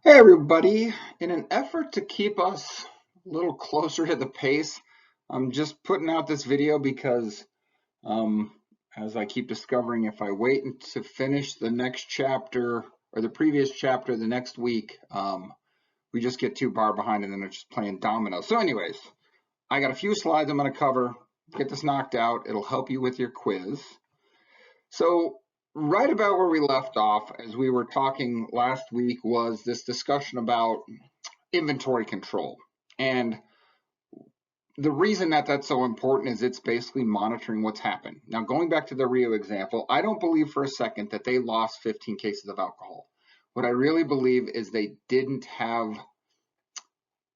Hey everybody, in an effort to keep us a little closer to the pace, I'm just putting out this video because um, as I keep discovering, if I wait to finish the next chapter or the previous chapter the next week, we just get too far behind and then it's just playing dominoes. So anyways, I got a few slides I'm going to cover, get this knocked out. It'll help you with your quiz. So right about where we left off as we were talking last week was this discussion about inventory control. And the reason that that's so important is it's basically monitoring what's happened. Now, going back to the Rio example, I don't believe for a second that they lost 15 cases of alcohol. What I really believe is they didn't have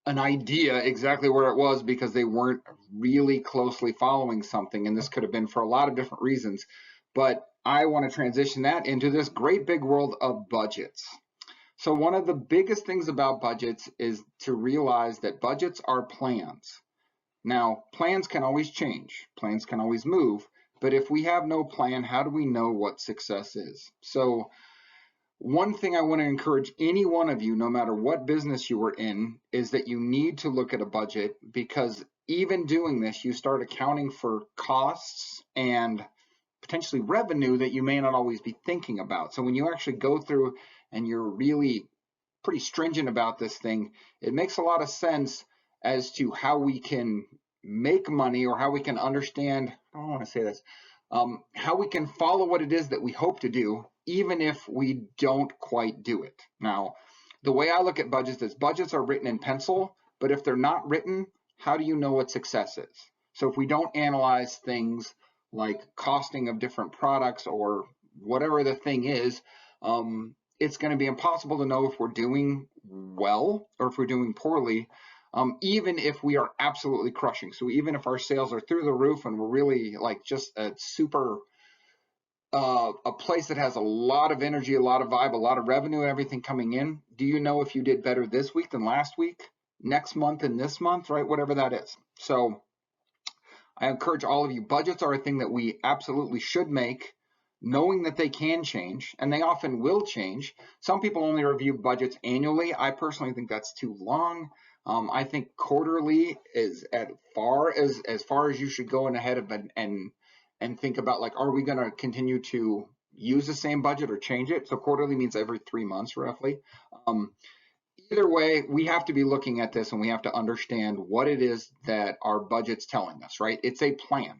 an idea exactly where it was because they weren't really closely following something. And this could have been for a lot of different reasons. But I want to transition that into this great big world of budgets. So one of the biggest things about budgets is to realize that budgets are plans. Now, plans can always change, plans can always move, but if we have no plan, how do we know what success is? So one thing I want to encourage any one of you, no matter what business you are in, is that you need to look at a budget, because even doing this, you start accounting for costs and potentially revenue that you may not always be thinking about. So when you actually go through and you're really pretty stringent about this thing, it makes a lot of sense as to how we can make money, or how we can understand, I don't want to say this, how we can follow what it is that we hope to do, even if we don't quite do it. Now, the way I look at budgets is budgets are written in pencil, but if they're not written, how do you know what success is? So if we don't analyze things like costing of different products or whatever the thing is, it's going to be impossible to know if we're doing well or if we're doing poorly, even if we are absolutely crushing. So even if our sales are through the roof and we're really like just a super, a place that has a lot of energy, a lot of vibe, a lot of revenue and everything coming in, do you know if you did better this week than last week, next month and this month, right? Whatever that is. So I encourage all of you, budgets are a thing that we absolutely should make, knowing that they can change, and they often will change. Some people only review budgets annually. I personally think that's too long. I think quarterly is as far as you should go in ahead of and think about, like, are we going to continue to use the same budget or change it? So quarterly means every 3 months roughly. Either way, we have to be looking at this and we have to understand what it is that our budget's telling us, right? It's a plan.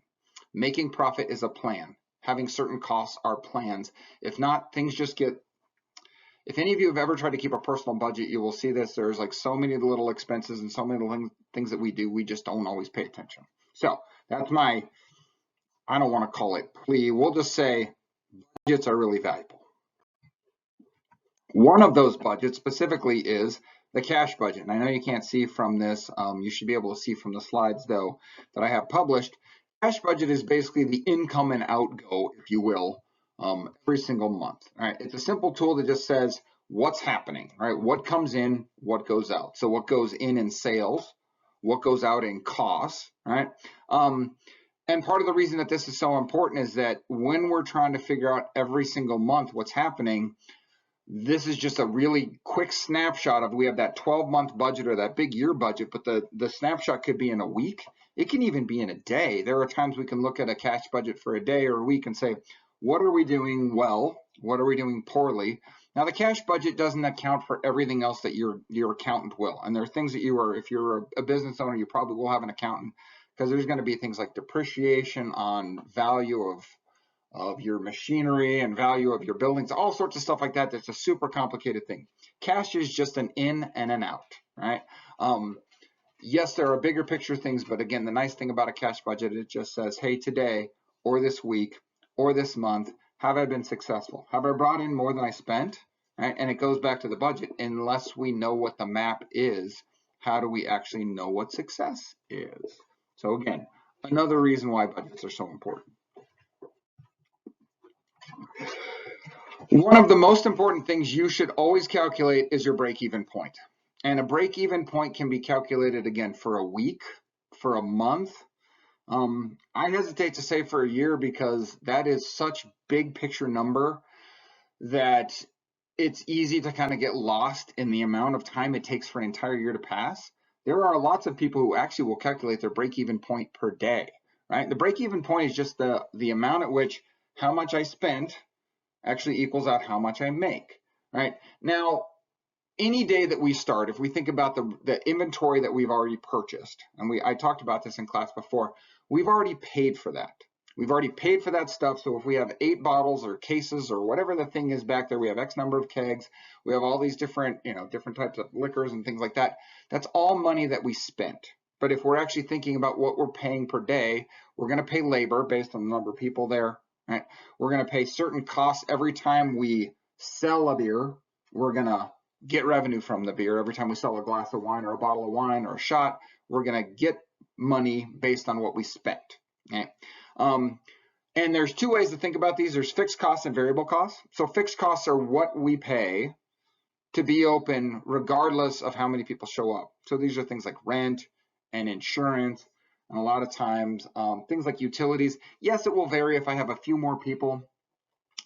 Making profit is a plan. Having certain costs are plans. If not, things just get, if any of you have ever tried to keep a personal budget, you will see this. There's like so many little expenses and so many little things that we do, we just don't always pay attention. So that's my, I don't want to call it plea. We'll just say budgets are really valuable. One of those budgets specifically is the cash budget. And I know you can't see from this. You should be able to see from the slides, though, that I have published. Cash budget is basically the income and outgo, if you will, every single month. All right. It's a simple tool that just says what's happening, right? What comes in, what goes out. So what goes in sales, what goes out in costs, right? And part of the reason that this is so important is that when we're trying to figure out every single month what's happening, this is just a really quick snapshot of, we have that 12-month budget or that big year budget, but the snapshot could be in a week. It can even be in a day. There are times we can look at a cash budget for a day or a week and say, what are we doing well? What are we doing poorly? Now, the cash budget doesn't account for everything else that your accountant will. And there are things that you are, if you're a business owner, you probably will have an accountant, because there's going to be things like depreciation on value of your machinery and value of your buildings, all sorts of stuff like that. That's a super complicated thing. Cash is just an in and an out, right? Yes, there are bigger picture things, but again, the nice thing about a cash budget, it just says, hey, today or this week or this month, have I been successful? Have I brought in more than I spent? Right? And it goes back to the budget. Unless we know what the map is, how do we actually know what success is? So again, another reason why budgets are so important. One of the most important things you should always calculate is your break-even point. And a break-even point can be calculated, again, for a week, for a month. I hesitate to say for a year, because that is such big picture number that it's easy to kind of get lost in the amount of time it takes for an entire year to pass. There are lots of people who actually will calculate their break-even point per day, right? The break-even point is just the amount at which how much I spent actually equals out how much I make, right? Now, any day that we start, if we think about the inventory that we've already purchased, and I talked about this in class before, we've already paid for that. We've already paid for that stuff. So if we have 8 bottles or cases or whatever the thing is back there, we have X number of kegs, we have all these different, different types of liquors and things like that. That's all money that we spent. But if we're actually thinking about what we're paying per day, we're going to pay labor based on the number of people there, right? We're going to pay certain costs every time we sell a beer. We're going to get revenue from the beer. Every time we sell a glass of wine or a bottle of wine or a shot, we're going to get money based on what we spent. Okay. And there's 2 ways to think about these. There's fixed costs and variable costs. So fixed costs are what we pay to be open regardless of how many people show up. So these are things like rent and insurance, and a lot of times things like utilities. Yes, it will vary if I have a few more people.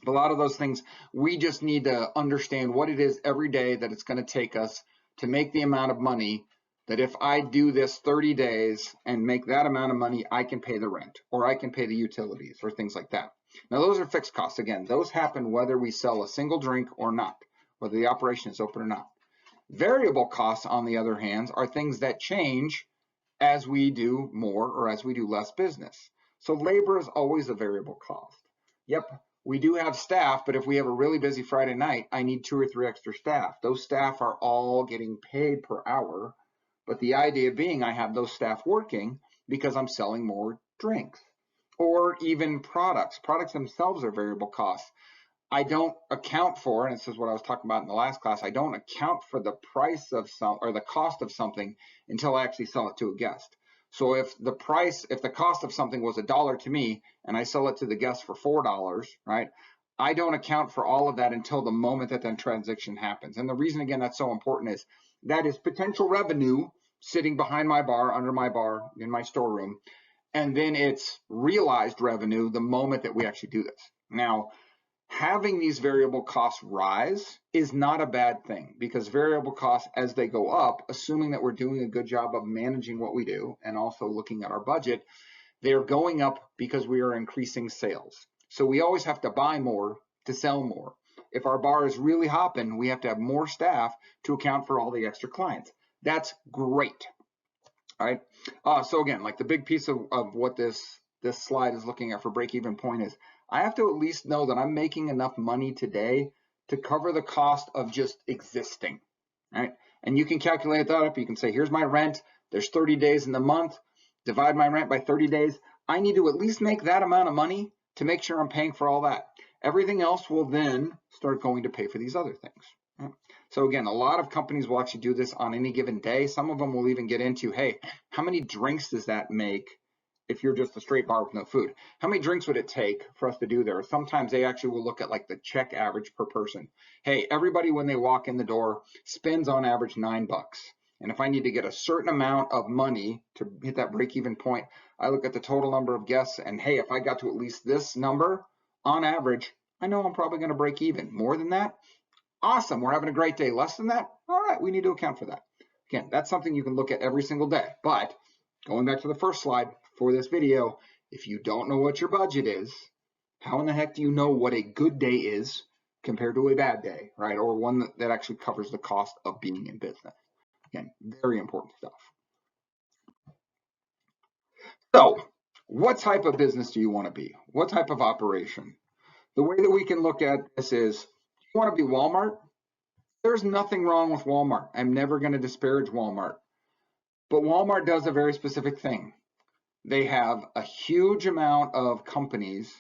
But a lot of those things, we just need to understand what it is every day that it's going to take us to make the amount of money that if I do this 30 days and make that amount of money, I can pay the rent or I can pay the utilities or things like that. Now, those are fixed costs. Again, those happen whether we sell a single drink or not, whether the operation is open or not. Variable costs, on the other hand, are things that change as we do more or as we do less business. So labor is always a variable cost. Yep, we do have staff, but if we have a really busy Friday night, I need 2 or 3 extra staff. Those staff are all getting paid per hour, but the idea being I have those staff working because I'm selling more drinks. Or even products. Products themselves are variable costs. I don't account for, and this is what I was talking about in the last class, I don't account for the price of or the cost of something until I actually sell it to a guest. So if the cost of something was $1 to me and I sell it to the guest for $4, right? I don't account for all of that until the moment that transaction happens. And the reason, again, that's so important is that is potential revenue sitting behind my bar, under my bar, in my storeroom. And then it's realized revenue the moment that we actually do this. Now, having these variable costs rise is not a bad thing, because variable costs, as they go up, assuming that we're doing a good job of managing what we do and also looking at our budget, they're going up because we are increasing sales. So we always have to buy more to sell more. If our bar is really hopping, we have to have more staff to account for all the extra clients. That's great. All right. So again, like the big piece of what this slide is looking at for break-even point is I have to at least know that I'm making enough money today to cover the cost of just existing, right? And you can calculate that up. You can say, here's my rent. There's 30 days in the month. Divide my rent by 30 days. I need to at least make that amount of money to make sure I'm paying for all that. Everything else will then start going to pay for these other things. Right? So again, a lot of companies will actually do this on any given day. Some of them will even get into, hey, how many drinks does that make if you're just a straight bar with no food? How many drinks would it take for us to do there? Sometimes they actually will look at like the check average per person. Hey, everybody when they walk in the door spends on average $9. And if I need to get a certain amount of money to hit that break-even point, I look at the total number of guests and hey, if I got to at least this number on average, I know I'm probably going to break even. More than that, awesome, we're having a great day. Less than that, all right, we need to account for that. Again, that's something you can look at every single day. But going back to the first slide for this video, if you don't know what your budget is, how in the heck do you know what a good day is compared to a bad day, right? Or one that actually covers the cost of being in business. Again, very important stuff. So, what type of business do you want to be? What type of operation? The way that we can look at this is, you want to be Walmart? There's nothing wrong with Walmart. I'm never going to disparage Walmart. But Walmart does a very specific thing. They have a huge amount of companies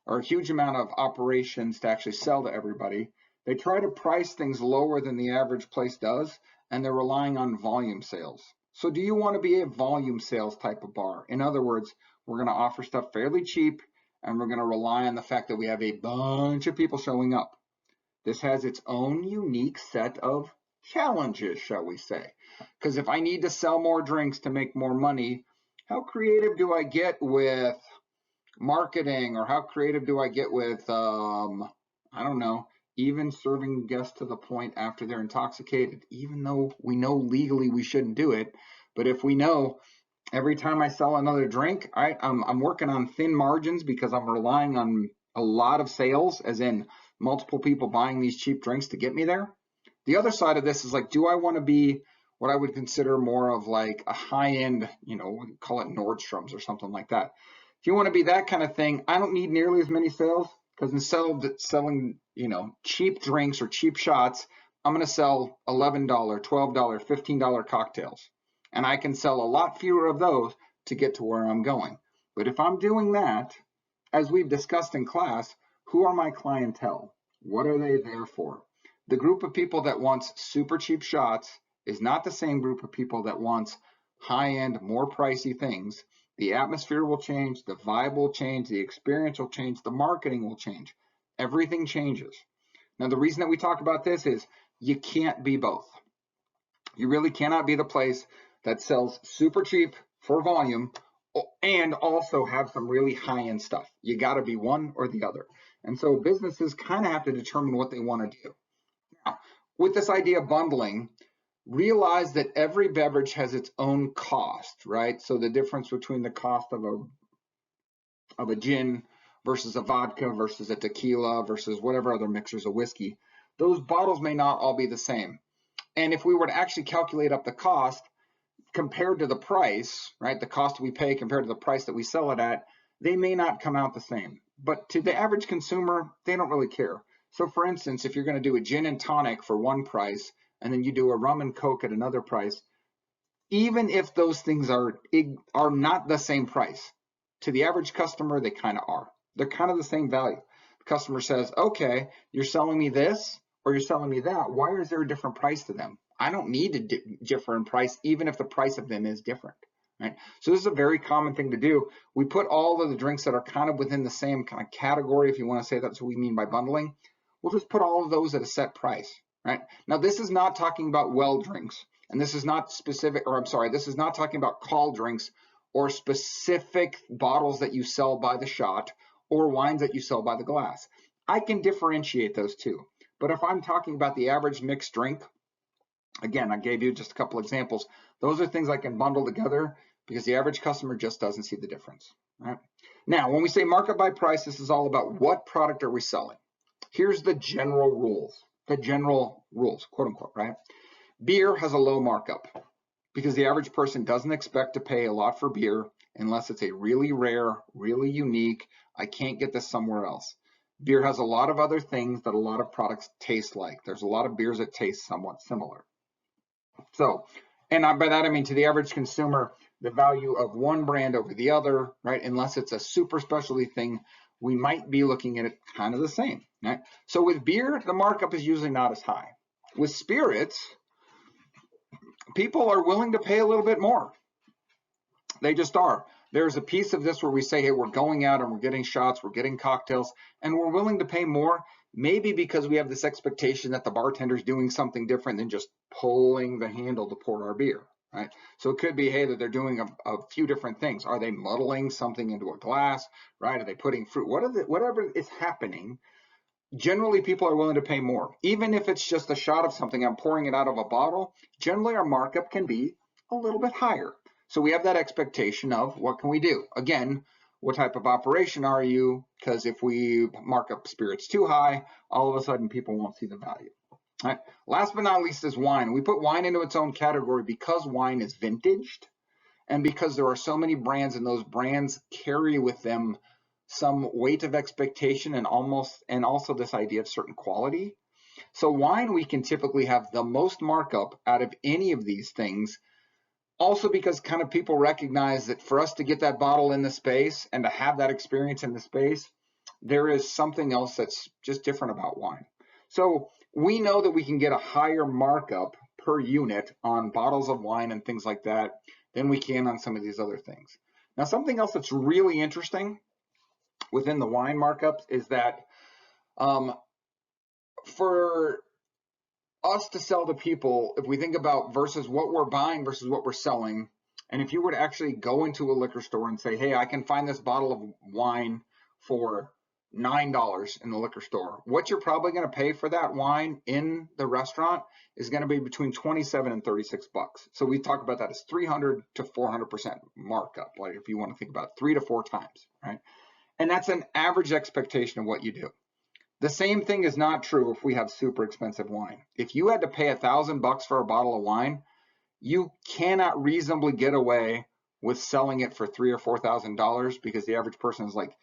or a huge amount of operations to actually sell to everybody. They try to price things lower than the average place does, and they're relying on volume sales. So do you want to be a volume sales type of bar? In other words, we're going to offer stuff fairly cheap, and we're going to rely on the fact that we have a bunch of people showing up. This has its own unique set of challenges, shall we say. Because if I need to sell more drinks to make more money, how creative do I get with marketing, or how creative do I get with, I don't know, even serving guests to the point after they're intoxicated, even though we know legally we shouldn't do it. But if we know every time I sell another drink, I'm working on thin margins because I'm relying on a lot of sales, as in multiple people buying these cheap drinks to get me there. The other side of this is like, do I want to be what I would consider more of like a high-end, we call it Nordstrom's or something like that. If you want to be that kind of thing, I don't need nearly as many sales, because instead of selling, cheap drinks or cheap shots, I'm going to sell $11, $12, $15 cocktails. And I can sell a lot fewer of those to get to where I'm going. But if I'm doing that, as we've discussed in class, who are my clientele? What are they there for? The group of people that wants super cheap shots is not the same group of people that wants high-end, more pricey things. The atmosphere will change, the vibe will change, the experience will change, the marketing will change. Everything changes. Now, the reason that we talk about this is you can't be both. You really cannot be the place that sells super cheap for volume and also have some really high-end stuff. You got to be one or the other. And so businesses kind of have to determine what they want to do. Now, with this idea of bundling, realize that every beverage has its own cost, right? So the difference between the cost of a gin versus a vodka versus a tequila versus whatever other mixers of whiskey, those bottles may not all be the same. And if we were to actually calculate up the cost compared to the price, right, the cost we pay compared to the price that we sell it at, they may not come out the same. But to the average consumer, they don't really care. So for instance, if you're going to do a gin and tonic for one price, and then you do a rum and coke at another price, even if those things are not the same price, to the average customer, they kind of are. They're kind of the same value. The customer says, okay, you're selling me this or you're selling me that. Why is there a different price to them? I don't need to differ in price, even if the price of them is different. Right? So this is a very common thing to do. We put all of the drinks that are kind of within the same kind of category, if you want to say that's what we mean by bundling. We'll just put all of those at a set price. Right? Now, this is not talking about well drinks, and this is not specific, or I'm sorry, this is not talking about call drinks or specific bottles that you sell by the shot or wines that you sell by the glass. I can differentiate those two. But if I'm talking about the average mixed drink, again, I gave you just a couple examples. Those are things I can bundle together because the average customer just doesn't see the difference. Right? Now, when we say markup by price, this is all about what product are we selling. Here's the general rules. The general rules, quote unquote, right? Beer has a low markup because the average person doesn't expect to pay a lot for beer unless it's a really rare, really unique, I can't get this somewhere else. Beer has a lot of other things that a lot of products taste like. There's a lot of beers that taste somewhat similar. So, and by that I mean to the average consumer, the value of one brand over the other, right? Unless it's a super specialty thing, we might be looking at it kind of the same, right? So with beer, the markup is usually not as high. With spirits, people are willing to pay a little bit more. They just are. There's a piece of this where we say, hey, we're going out and we're getting shots, we're getting cocktails, and we're willing to pay more, maybe because we have this expectation that the bartender's doing something different than just pulling the handle to pour our beer. Right? So it could be, hey, that they're doing a few different things. Are they muddling something into a glass? Right? Are they putting fruit? Whatever is happening, generally people are willing to pay more. Even if it's just a shot of something, I'm pouring it out of a bottle, generally our markup can be a little bit higher. So we have that expectation of what can we do? Again, what type of operation are you? Because if we mark up spirits too high, all of a sudden people won't see the value. All right. Last but not least is wine. We put wine into its own category because wine is vintaged and because there are so many brands and those brands carry with them some weight of expectation and also this idea of certain quality. So wine, we can typically have the most markup out of any of these things. Also because kind of people recognize that for us to get that bottle in the space and to have that experience in the space, there is something else that's just different about wine. So we know that we can get a higher markup per unit on bottles of wine and things like that than we can on some of these other things. Now, something else that's really interesting within the wine markups is that for us to sell to people, if we think about versus what we're buying versus what we're selling, and if you were to actually go into a liquor store and say, hey, I can find this bottle of wine for $9 in the liquor store. What you're probably going to pay for that wine in the restaurant is going to be between 27 and 36 bucks. So we talk about that as 300 to 400% markup, like if you want to think about it, 3 to 4 times, right? And that's an average expectation of what you do. The same thing is not true if we have super expensive wine. If you had to pay $1,000 for a bottle of wine, you cannot reasonably get away with selling it for $3,000 or $4,000 because the average person is like,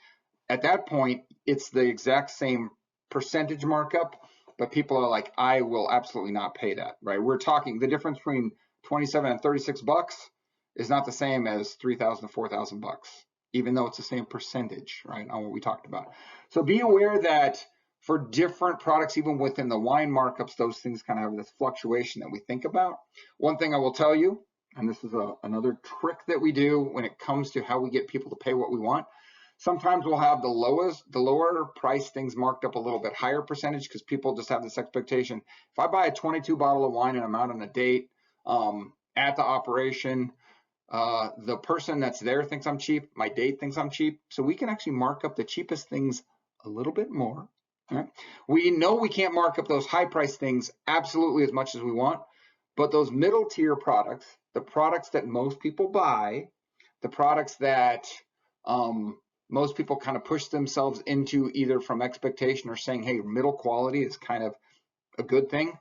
at that point, it's the exact same percentage markup, but people are like, I will absolutely not pay that, right? We're talking the difference between 27 and 36 bucks is not the same as 3,000 to 4,000 bucks, even though it's the same percentage, right, on what we talked about. So be aware that for different products, even within the wine markups, those things kind of have this fluctuation that we think about. One thing I will tell you, and this is another trick that we do when it comes to how we get people to pay what we want. Sometimes we'll have the lower price things marked up a little bit higher percentage because people just have this expectation. If I buy a 22 bottle of wine and I'm out on a date at the operation, the person that's there thinks I'm cheap, my date thinks I'm cheap. So we can actually mark up the cheapest things a little bit more. Right? We know we can't mark up those high price things absolutely as much as we want, but those middle tier products, the products that most people buy, the products that most people kind of push themselves into either from expectation or saying, hey, middle quality is kind of a good thing.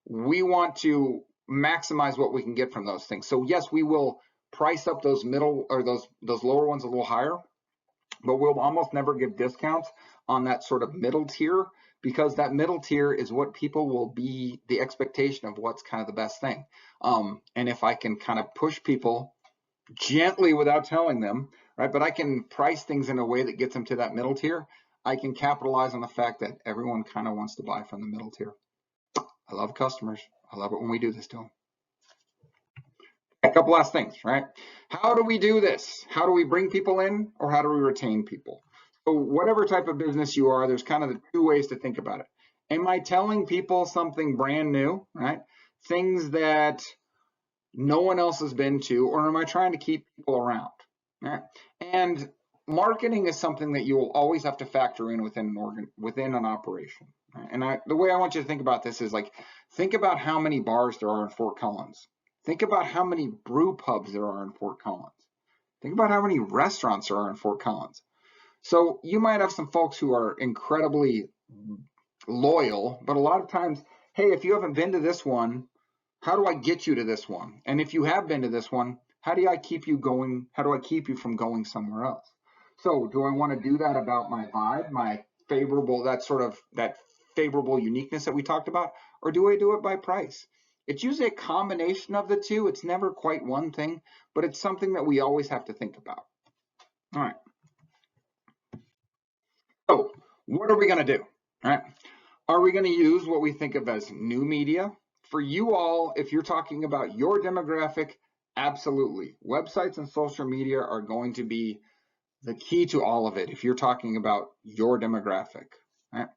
We want to maximize what we can get from those things. So yes, we will price up those middle or those lower ones a little higher, but we'll almost never give discounts on that sort of middle tier because that middle tier is what people will be the expectation of what's kind of the best thing. And if I can kind of push people gently without telling them, right, but I can price things in a way that gets them to that middle tier, I can capitalize on the fact that everyone kind of wants to buy from the middle tier. I love customers. I love it when we do this to them. A couple last things, right? How do we do this? How do we bring people in or how do we retain people? So whatever type of business you are, there's kind of the two ways to think about it. Am I telling people something brand new, right? Things that no one else has been to, or am I trying to keep people around? Right? And marketing is something that you will always have to factor in within an operation. Right? And the way I want you to think about this is like, think about how many bars there are in Fort Collins. Think about how many brew pubs there are in Fort Collins. Think about how many restaurants there are in Fort Collins. So you might have some folks who are incredibly loyal, but a lot of times, hey, if you haven't been to this one, how do I get you to this one? And if you have been to this one, how do I keep you going? How do I keep you from going somewhere else? So do I want to do that about my vibe, my favorable, that favorable uniqueness that we talked about, or do I do it by price? It's usually a combination of the two. It's never quite one thing, but it's something that we always have to think about. All right. So what are we going to do? All right. Are we going to use what we think of as new media? For you all, if you're talking about your demographic, absolutely. Websites and social media are going to be the key to all of it if you're talking about your demographic. Right?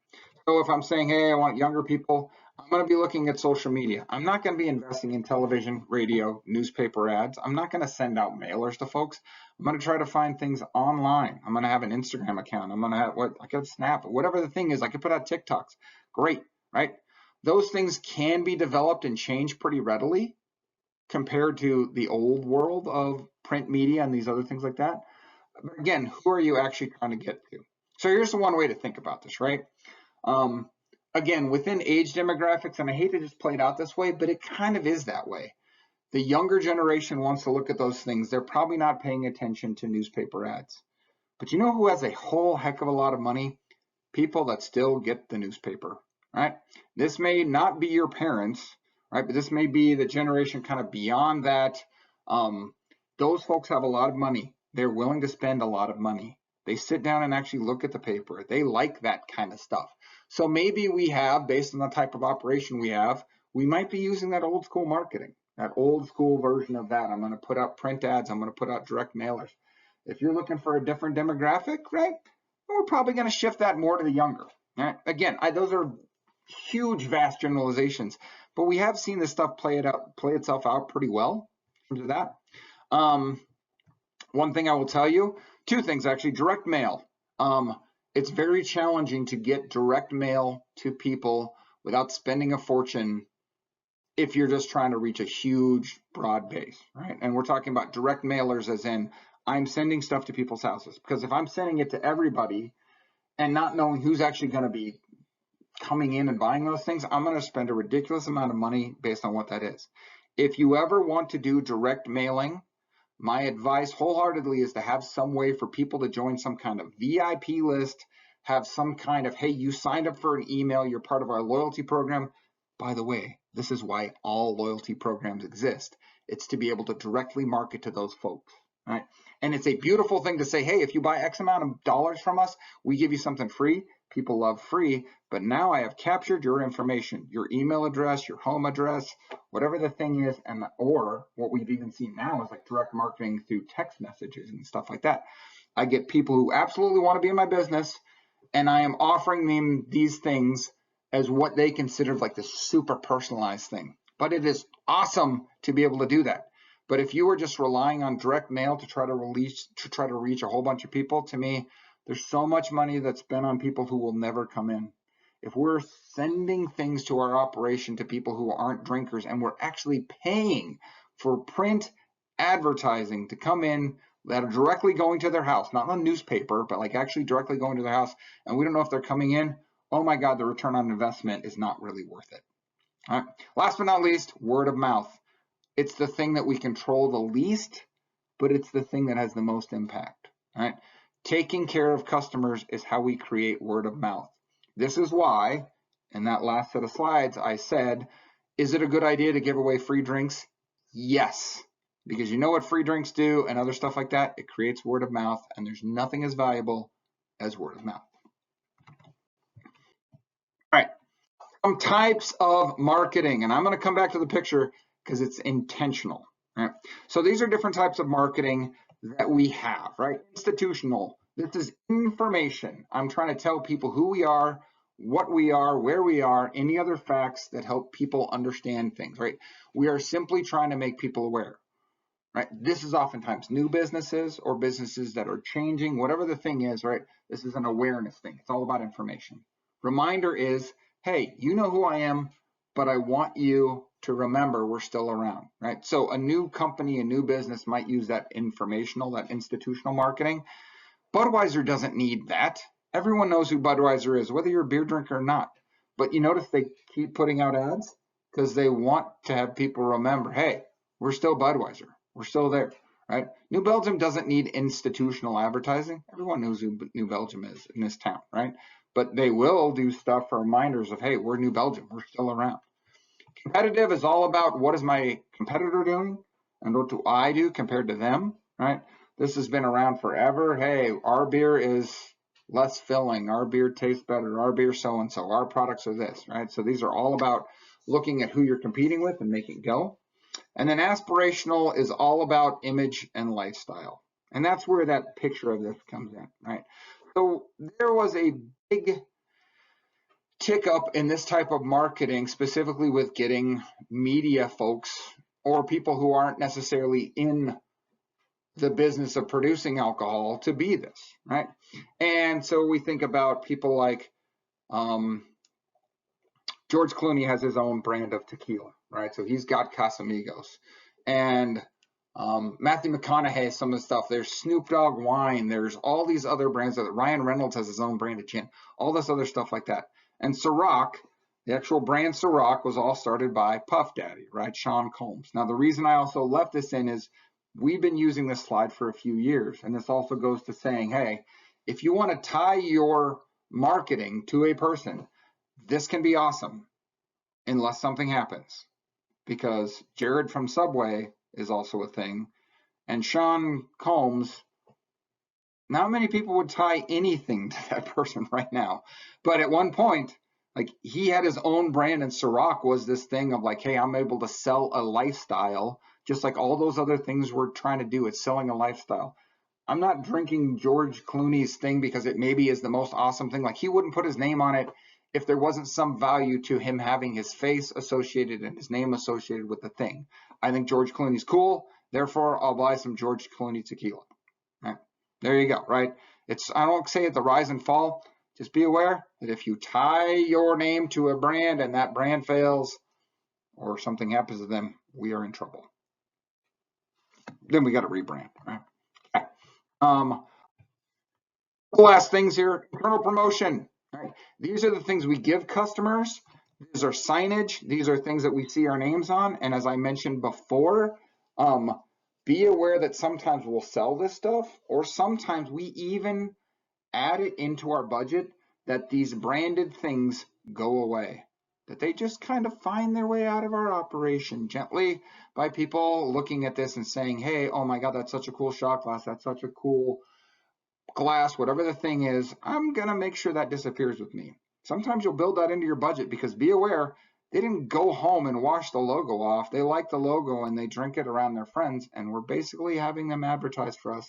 So if I'm saying, hey, I want younger people, I'm going to be looking at social media. I'm not going to be investing in television, radio, newspaper ads. I'm not going to send out mailers to folks. I'm going to try to find things online. I'm going to have an Instagram account. I'm going to have I could Snap, whatever the thing is. I could put out TikToks. Great, right? Those things can be developed and changed pretty readily compared to the old world of print media and these other things like that. But again, who are you actually trying to get to? So here's the one way to think about this, right? Again, within age demographics, and I hate to just play it out this way, but it kind of is that way. The younger generation wants to look at those things. They're probably not paying attention to newspaper ads. But you know who has a whole heck of a lot of money? People that still get the newspaper, right? This may not be your parents, right? But this may be the generation kind of beyond that. Those folks have a lot of money. They're willing to spend a lot of money. They sit down and actually look at the paper. They like that kind of stuff. So maybe we have, based on the type of operation we have, we might be using that old school marketing, that old school version of that. I'm going to put out print ads. I'm going to put out direct mailers. If you're looking for a different demographic, right, we're probably going to shift that more to the younger. Right? Again, those are huge, vast generalizations, but we have seen this stuff play itself out pretty well in terms of that. One thing I will tell you, two things actually, direct mail. It's very challenging to get direct mail to people without spending a fortune if you're just trying to reach a huge, broad base, right? And we're talking about direct mailers as in I'm sending stuff to people's houses. Because if I'm sending it to everybody and not knowing who's actually going to be coming in and buying those things, I'm going to spend a ridiculous amount of money based on what that is. If you ever want to do direct mailing, my advice wholeheartedly is to have some way for people to join some kind of VIP list, have some kind of, hey, you signed up for an email, you're part of our loyalty program. By the way, this is why all loyalty programs exist. It's to be able to directly market to those folks, right? And it's a beautiful thing to say, hey, if you buy X amount of dollars from us, we give you something free. People love free, but now I have captured your information, your email address, your home address, whatever the thing is, and or what we've even seen now is like direct marketing through text messages and stuff like that. I get people who absolutely want to be in my business, and I am offering them these things as what they consider like the super personalized thing. But it is awesome to be able to do that. But if you were just relying on direct mail to try to reach a whole bunch of people, to me, there's so much money that's spent on people who will never come in. If we're sending things to our operation to people who aren't drinkers and we're actually paying for print advertising to come in that are directly going to their house, not on a newspaper, but like actually directly going to their house, and we don't know if they're coming in, oh my God, the return on investment is not really worth it. All right. Last but not least, word of mouth. It's the thing that we control the least, but it's the thing that has the most impact. All right. Taking care of customers is how we create word of mouth. This is why, in that last set of slides, I said, is it a good idea to give away free drinks? Yes, because you know what free drinks do and other stuff like that? It creates word of mouth, and there's nothing as valuable as word of mouth. All right, some types of marketing, and I'm going to come back to the picture because it's intentional. Right? So these are different types of marketing that we have, right? Institutional. This is information. I'm trying to tell people who we are, what we are, where we are, any other facts that help people understand things, right? We are simply trying to make people aware, right? This is oftentimes new businesses or businesses that are changing, whatever the thing is, right? This is an awareness thing. It's all about information. Reminder is, hey, you know who I am, but I want you to remember we're still around, right? So a new company, a new business might use that informational, that institutional marketing. Budweiser doesn't need that. Everyone knows who Budweiser is, whether you're a beer drinker or not. But you notice they keep putting out ads because they want to have people remember, hey, we're still Budweiser. We're still there, right? New Belgium doesn't need institutional advertising. Everyone knows who New Belgium is in this town, right? But they will do stuff for reminders of, hey, we're New Belgium. We're still around. Competitive is all about what is my competitor doing and what do I do compared to them, right? This has been around forever. Hey, our beer is less filling. Our beer tastes better. Our beer so-and-so. Our products are this, right? So these are all about looking at who you're competing with and making it go. And then aspirational is all about image and lifestyle. And that's where that picture of this comes in, right? So there was a big tick up in this type of marketing, specifically with getting media folks or people who aren't necessarily in the business of producing alcohol to be this, right? And so we think about people like George Clooney has his own brand of tequila, right? So he's got Casamigos. And Matthew McConaughey, some of the stuff. There's Snoop Dogg wine. There's all these other brands. Ryan Reynolds has his own brand of gin. All this other stuff like that. And Ciroc, the actual brand Ciroc, was all started by Puff Daddy, right? Sean Combs. Now, the reason I also left this in is we've been using this slide for a few years. And this also goes to saying, hey, if you want to tie your marketing to a person, this can be awesome unless something happens. Because Jared from Subway is also a thing. And Sean Combs, not many people would tie anything to that person right now. But at one point, like he had his own brand, and Ciroc was this thing of like, hey, I'm able to sell a lifestyle, just like all those other things we're trying to do. It's selling a lifestyle. I'm not drinking George Clooney's thing because it maybe is the most awesome thing. Like he wouldn't put his name on it if there wasn't some value to him having his face associated and his name associated with the thing. I think George Clooney's cool. Therefore, I'll buy some George Clooney tequila. Right? There you go, right? I don't say it the rise and fall. Just be aware that if you tie your name to a brand and that brand fails or something happens to them, we are in trouble. Then we got to rebrand, right? Okay. The last things here, internal promotion. Right? These are the things we give customers. These are signage. These are things that we see our names on. And as I mentioned before, be aware that sometimes we'll sell this stuff, or sometimes we even add it into our budget that these branded things go away, that they just kind of find their way out of our operation gently by people looking at this and saying, hey, oh my God, that's such a cool shot glass. That's such a cool glass, whatever the thing is, I'm going to make sure that disappears with me. Sometimes you'll build that into your budget because be aware, they didn't go home and wash the logo off. They like the logo and they drink it around their friends, and we're basically having them advertise for us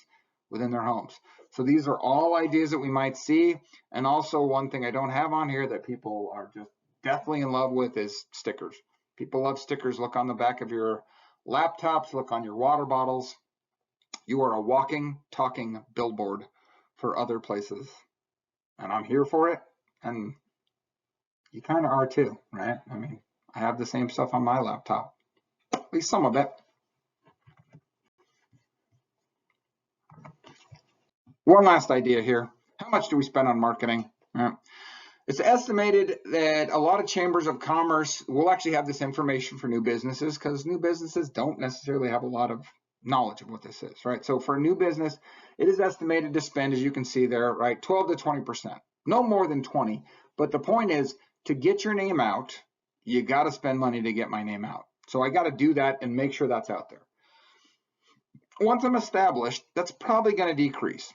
within their homes. So these are all ideas that we might see. And also one thing I don't have on here that people are just deathly in love with is stickers. People love stickers. Look on the back of your laptops, look on your water bottles. You are a walking, talking billboard for other places, and I'm here for it, and you kind of are too, right? I mean, I have the same stuff on my laptop, at least some of it. One last idea here. How much do we spend on marketing? It's estimated that a lot of chambers of commerce will actually have this information for new businesses because new businesses don't necessarily have a lot of knowledge of what this is, right? So for a new business, it is estimated to spend, as you can see there, right, 12 to 20%, no more than 20. But the point is, to get your name out, you got to spend money to get my name out. So I got to do that and make sure that's out there. Once I'm established, that's probably going to decrease.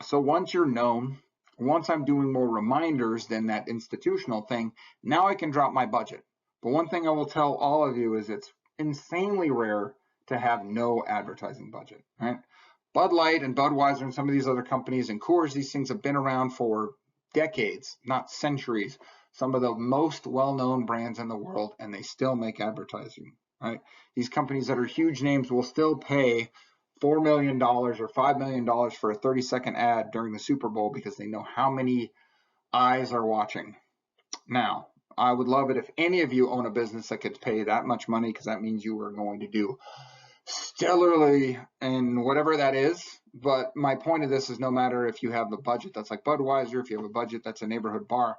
So once you're known, once I'm doing more reminders than that institutional thing, now I can drop my budget. But one thing I will tell all of you is it's insanely rare to have no advertising budget, right? Bud Light and Budweiser and some of these other companies and Coors, these things have been around for decades, not centuries. Some of the most well-known brands in the world, and they still make advertising, right? These companies that are huge names will still pay $4 million or $5 million for a 30-second ad during the Super Bowl because they know how many eyes are watching. Now, I would love it if any of you own a business that could pay that much money, because that means you are going to do stellarly in whatever that is. But my point of this is no matter if you have a budget that's like Budweiser, if you have a budget that's a neighborhood bar,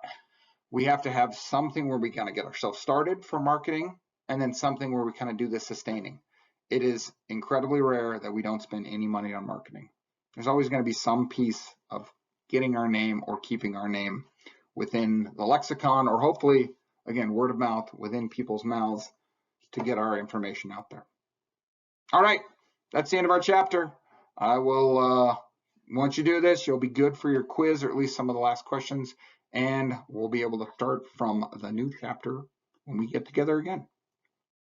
we have to have something where we kind of get ourselves started for marketing, and then something where we kind of do the sustaining. It is incredibly rare that we don't spend any money on marketing. There's always going to be some piece of getting our name or keeping our name within the lexicon, or hopefully, again, word of mouth within people's mouths to get our information out there. All right, that's the end of our chapter. I will, once you do this, you'll be good for your quiz, or at least some of the last questions, and we'll be able to start from the new chapter when we get together again.